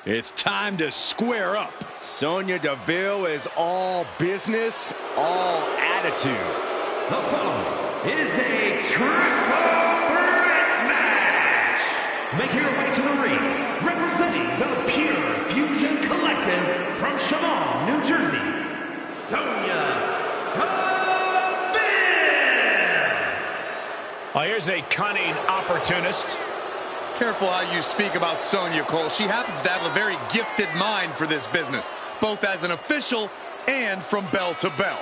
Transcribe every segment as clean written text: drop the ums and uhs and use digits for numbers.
It's time to square up. Sonya Deville is all business, all attitude. The following is a triple threat match. Making her way to the ring, representing the Pure Fusion Collective from Shaman, New Jersey, Sonya Deville. Oh, here's a cunning opportunist. Careful how you speak about Sonya, Cole. She happens to have a very gifted mind for this business, both as an official and from bell to bell.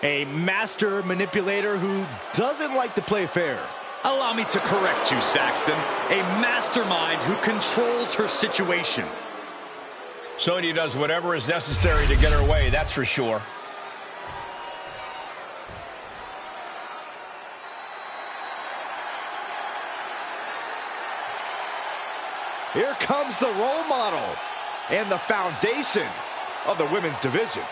A master manipulator who doesn't like to play fair. Allow me to correct you, Saxton. A mastermind who controls her situation. Sonya does whatever is necessary to get her way, that's for sure. Here comes the role model and the foundation of the women's division.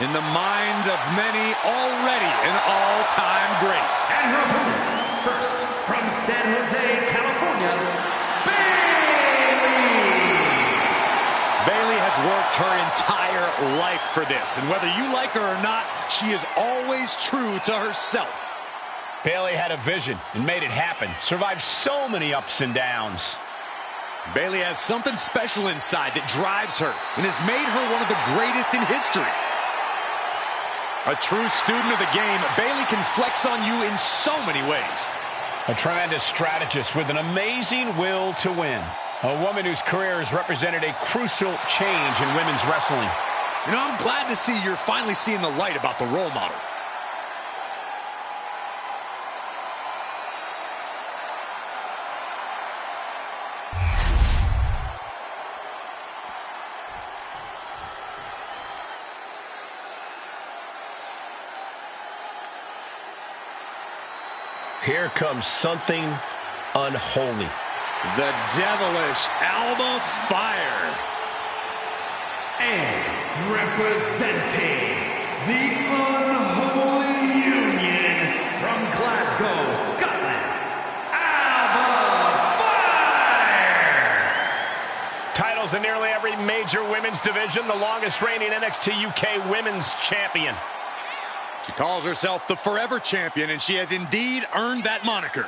In the minds of many, already an all-time great. And her opponents, first from San Jose, California, Bayley. Bayley has worked her entire life for this, and whether you like her or not, she is always true to herself. Bayley had a vision and made it happen. Survived so many ups and downs. Bayley has something special inside that drives her and has made her one of the greatest in history. A true student of the game, Bayley can flex on you in so many ways. A tremendous strategist with an amazing will to win. A woman whose career has represented a crucial change in women's wrestling. You know, I'm glad to see you're finally seeing the light about the role model. Here comes something unholy. The devilish Alba Fire. And representing the Unholy Union from Glasgow, Scotland, Alba Fire. Titles in nearly every major women's division, the longest reigning NXT UK Women's Champion. She calls herself the Forever Champion, and she has indeed earned that moniker.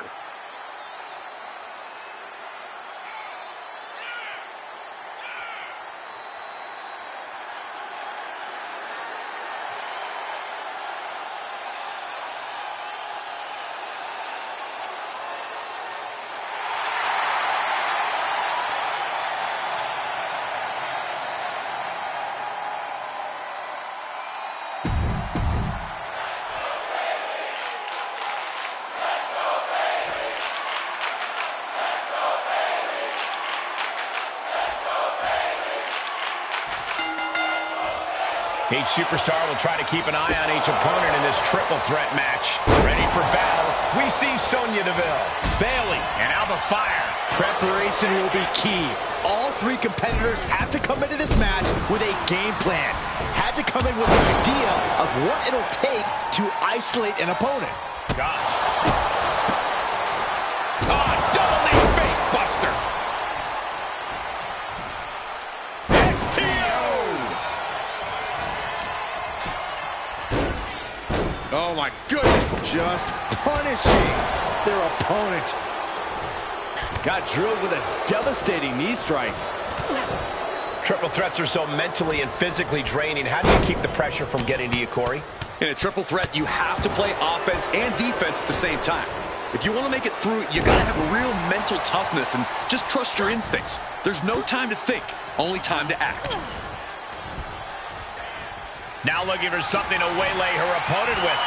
Each superstar will try to keep an eye on each opponent in this triple threat match. Ready for battle, we see Sonya Deville, Bayley, and Alba Fire. Preparation will be key. All three competitors have to come into this match with a game plan. Had to come in with an idea of what it'll take to isolate an opponent. Gosh. Oh, double knee face buster. Oh my goodness. Just punishing their opponent. Got drilled with a devastating knee strike. Triple threats are so mentally and physically draining. How do you keep the pressure from getting to you, Corey? In a triple threat, you have to play offense and defense at the same time. If you want to make it through, you got to have real mental toughness and just trust your instincts. There's no time to think, only time to act. Now looking for something to waylay her opponent with.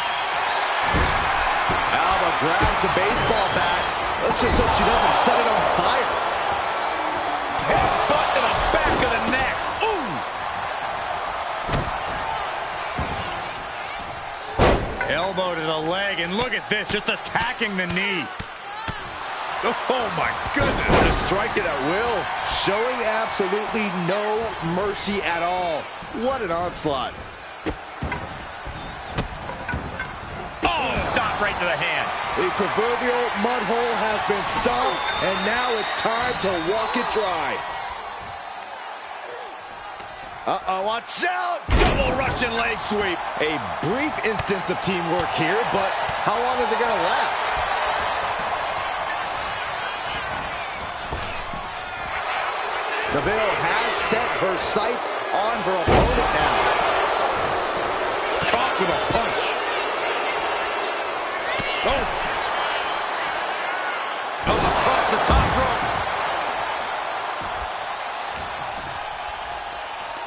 Alba grabs the baseball bat. Let's just hope she doesn't set it on fire. Headbutt to the back of the neck. Ooh! Elbow to the leg, and look at this, just attacking the knee. Oh my goodness. Just striking at will, showing absolutely no mercy at all. What an onslaught. Oh, stop right to the hand. The proverbial mud hole has been stomped, and now it's time to walk it dry. Uh-oh, watch out! Double Russian leg sweep. A brief instance of teamwork here, but how long is it going to last? Deville has set her sights on her opponent now. Caught with a punch. Oh. Oh, across the top rope.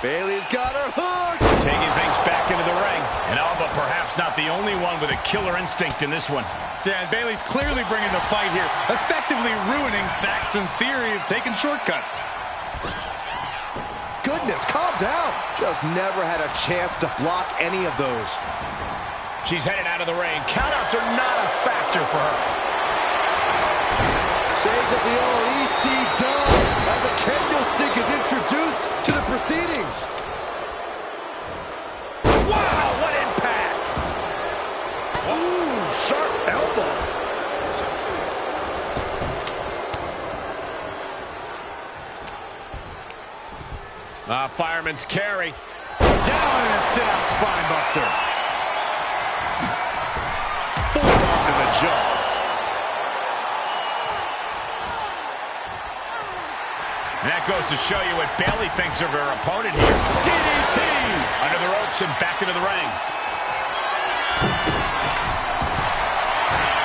Bayley's got her hooked. Taking things back into the ring. And Alba perhaps not the only one with a killer instinct in this one. Yeah, and Bayley's clearly bringing the fight here, effectively ruining Saxton's theory of taking shortcuts. Goodness, calm down. Just never had a chance to block any of those. She's headed out of the ring. Countouts are not a factor for her. Shades of the old EC done as a kendo stick is introduced to the proceedings. Wow, what impact! Ooh, sharp elbow. Fireman's carry. Down in a sit-out spine buster. Forearm to the jaw. And that goes to show you what Bayley thinks of her opponent here. DDT! Under the ropes and back into the ring.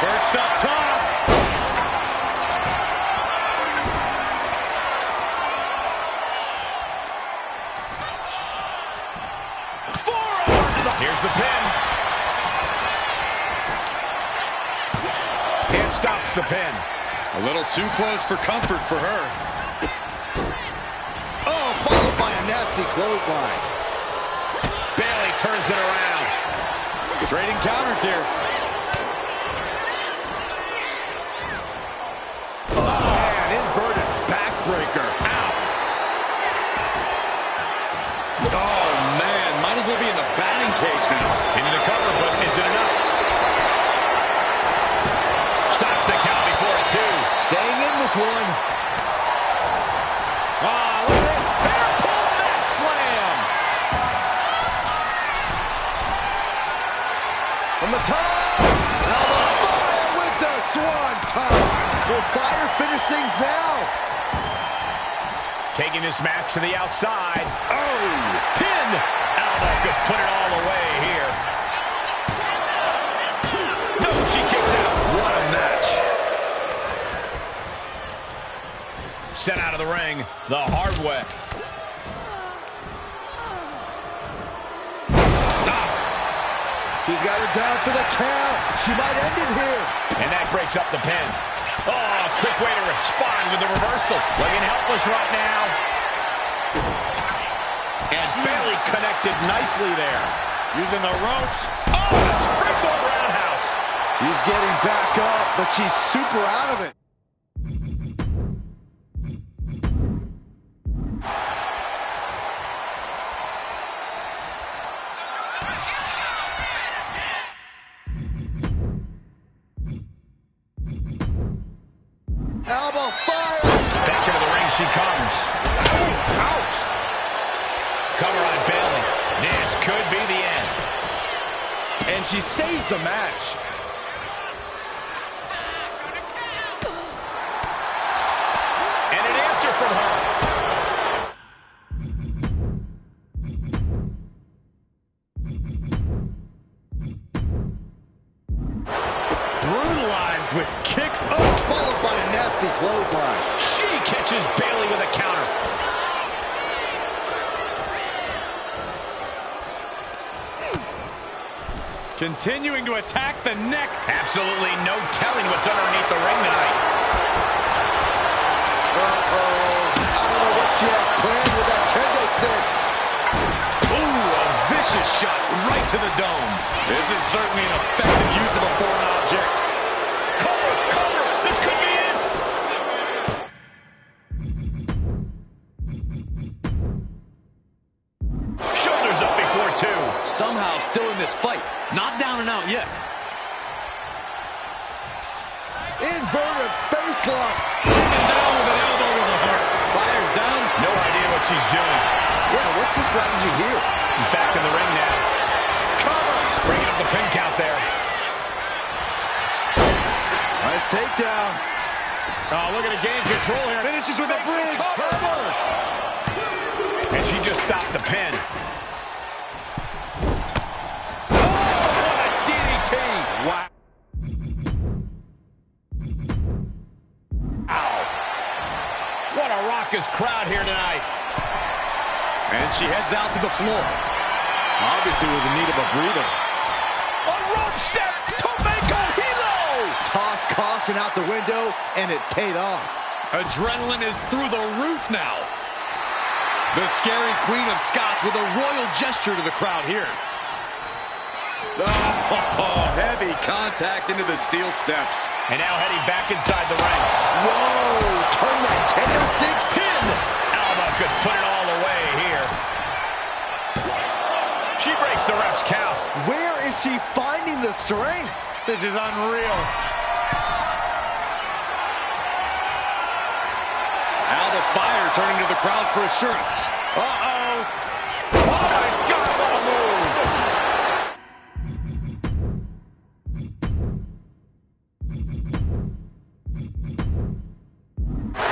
Perched up top. Here's the pin. And stops the pin. A little too close for comfort for her. Oh, followed by a nasty clothesline. Bayley turns it around. Trading counters here. Oh, man, inverted backbreaker. Ow. Oh, man, might as well be in the batting cage now. Into the cover, but is it enough? Stops the count before a 2. Staying in this one. Ah, look at this. Powerful neck slam. From the top. Now the fire with the swanton. Will fire finish things now? Taking this match to the outside. Oh, pin. Alba could put it all away here. No, she kicks out. What a match. Sent out of the ring the hard way. She's got her down for the count. She might end it here. And that breaks up the pin. Oh, quick way to respond with the reversal. Looking helpless right now. And Bayley connected nicely there. Using the ropes. Oh, a springboard roundhouse. She's getting back up, but she's super out of it. Elbow fire. Back into the ring she comes. Ouch. Cover on Bayley. This could be the end. And she saves the match. And an answer from her. Brutalized with kicks. Oh, followed by a nasty clothesline. She catches Bayley with a counter. Continuing to attack the neck. Absolutely no telling what's underneath the ring tonight. Uh-oh. I don't know what she has planned with that kendo stick. Ooh, a vicious shot right to the dome. This is certainly an effective use of a foreign object. Cover, cover. This could be it. Shoulders up before 2. Somehow still in this fight. Not down and out yet. Inverted face lock. Taken down with an elbow to the heart. Fires down. No idea what she's doing. Yeah, what's the strategy here? She's back in the ring now. Cover. Bringing up the pin count there. Nice takedown. Oh, looking to gain control here. Finishes with a bridge. Cover. And she just stopped the pin. DDT. Wow. What a raucous crowd here tonight. And she heads out to the floor. Obviously was in need of a breather. A rope step. Tomeko Hilo. Toss caution out the window, and it paid off. Adrenaline is through the roof now. The scary Queen of Scots with a royal gesture to the crowd here. Oh, heavy contact into the steel steps. And now heading back inside the ring. Whoa, turn that kendo stick pin. Alba could put it all away here. She breaks the ref's count. Where is she finding the strength? This is unreal. Alba Fire turning to the crowd for assurance. Uh-oh. Oh, my God, what a move.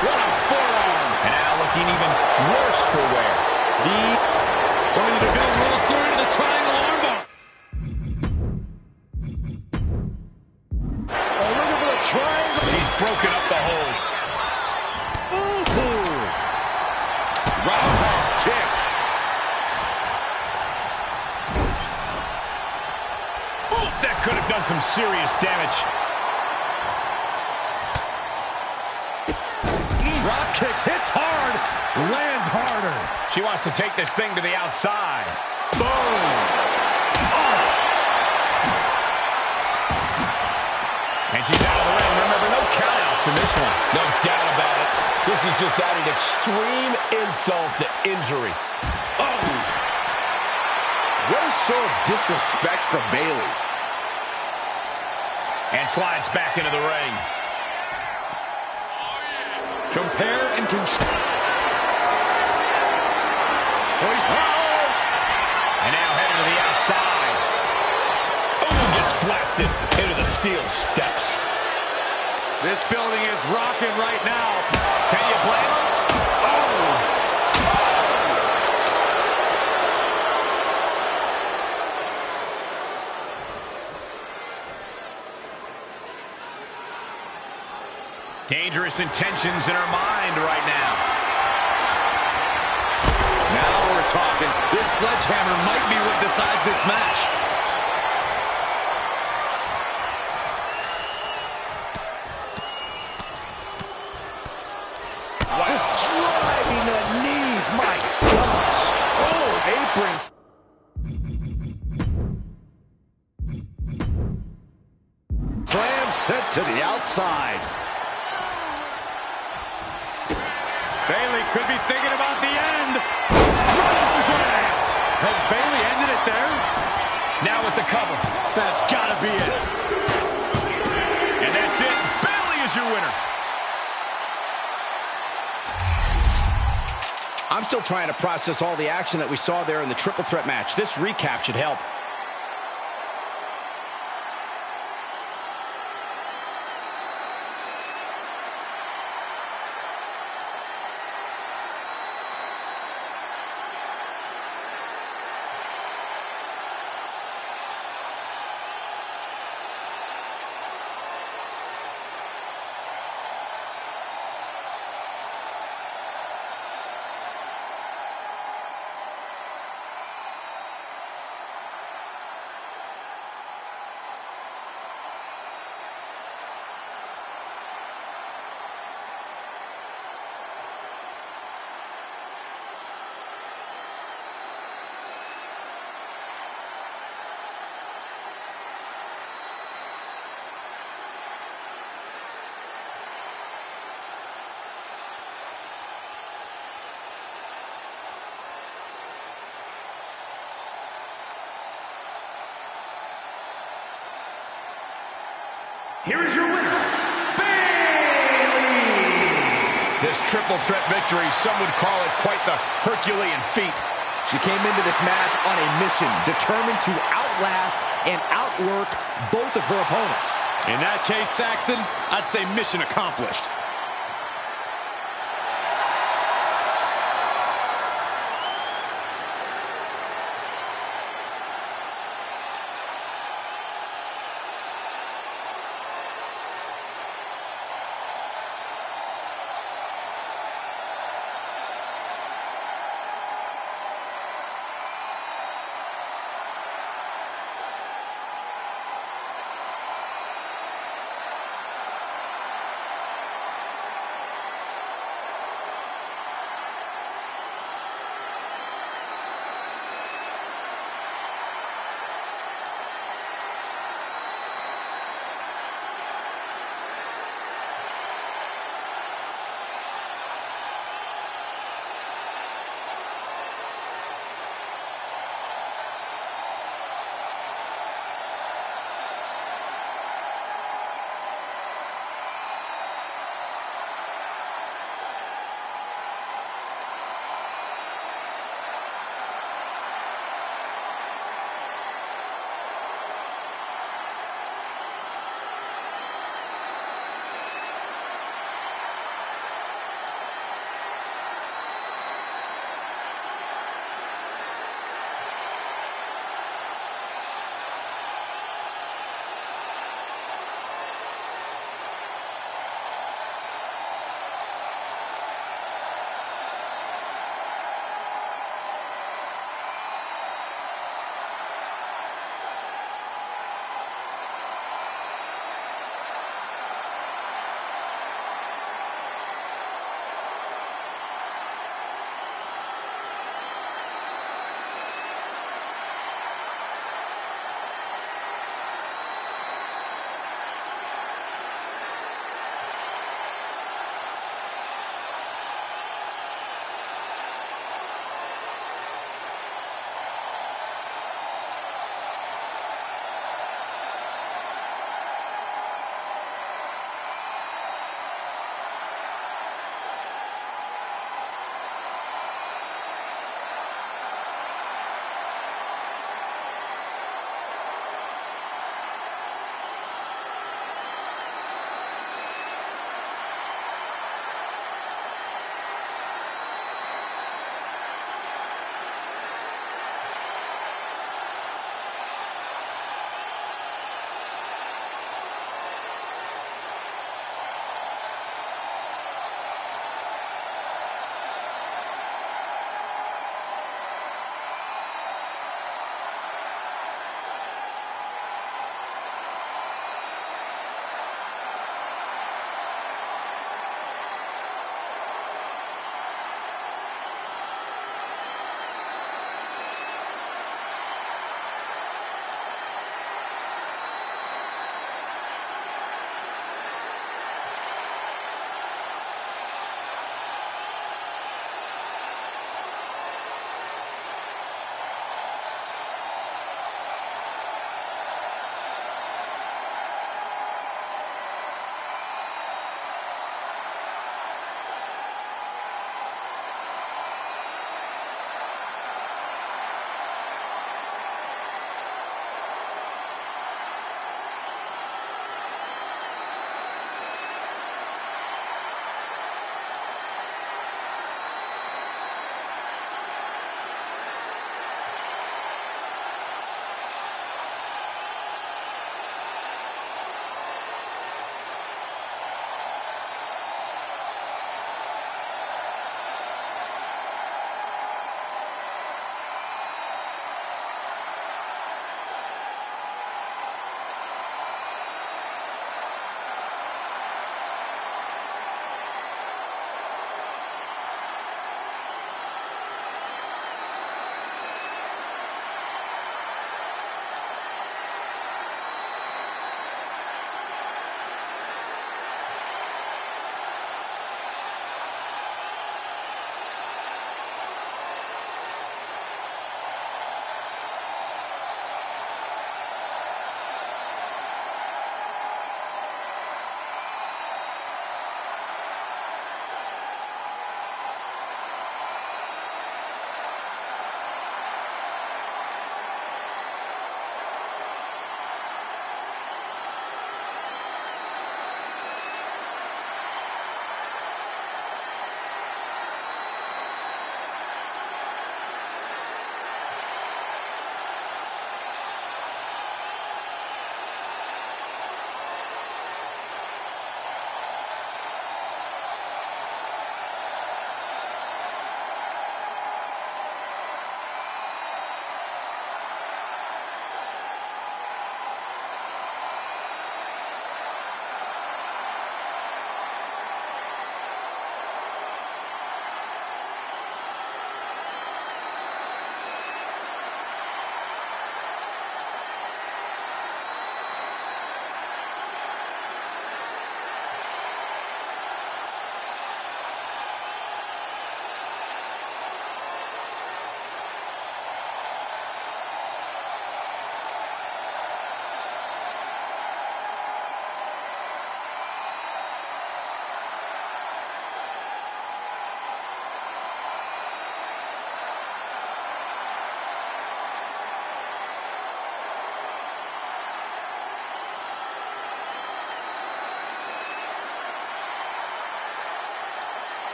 What a forearm. And now looking even worse for wear. Sonya Deville rolls through into the triangle armbar. Oh, looking for the triangle. She's broken up the hold. Ooh. Roundhouse kick. Oof, that could have done some serious damage. Drop kick hits hard, lands harder. She wants to take this thing to the outside. Boom. Oh. And she's out of the ring. Remember, no countouts in this one. No doubt about it. This is just adding extreme insult to injury. Oh. What a show of disrespect from Bayley. And slides back into the ring. Compare and contrast. And now heading to the outside. Oh, gets blasted into the steel steps. This building is rocking right now. Can you blame him? Oh! Dangerous intentions in her mind right now. Now we're talking. This sledgehammer might be what decides this match. Wow. Just driving the knees. My gosh. Oh, aprons. Slam sent to the outside. Bayley could be thinking about the end. Has Bayley ended it there? Now it's a cover. That's gotta be it. And that's it. Bayley is your winner. I'm still trying to process all the action that we saw there in the triple threat match. This recap should help. Here is your winner, This triple threat victory, some would call it quite the Herculean feat. She came into this match on a mission, determined to outlast and outwork both of her opponents. In that case, Saxton, I'd say mission accomplished.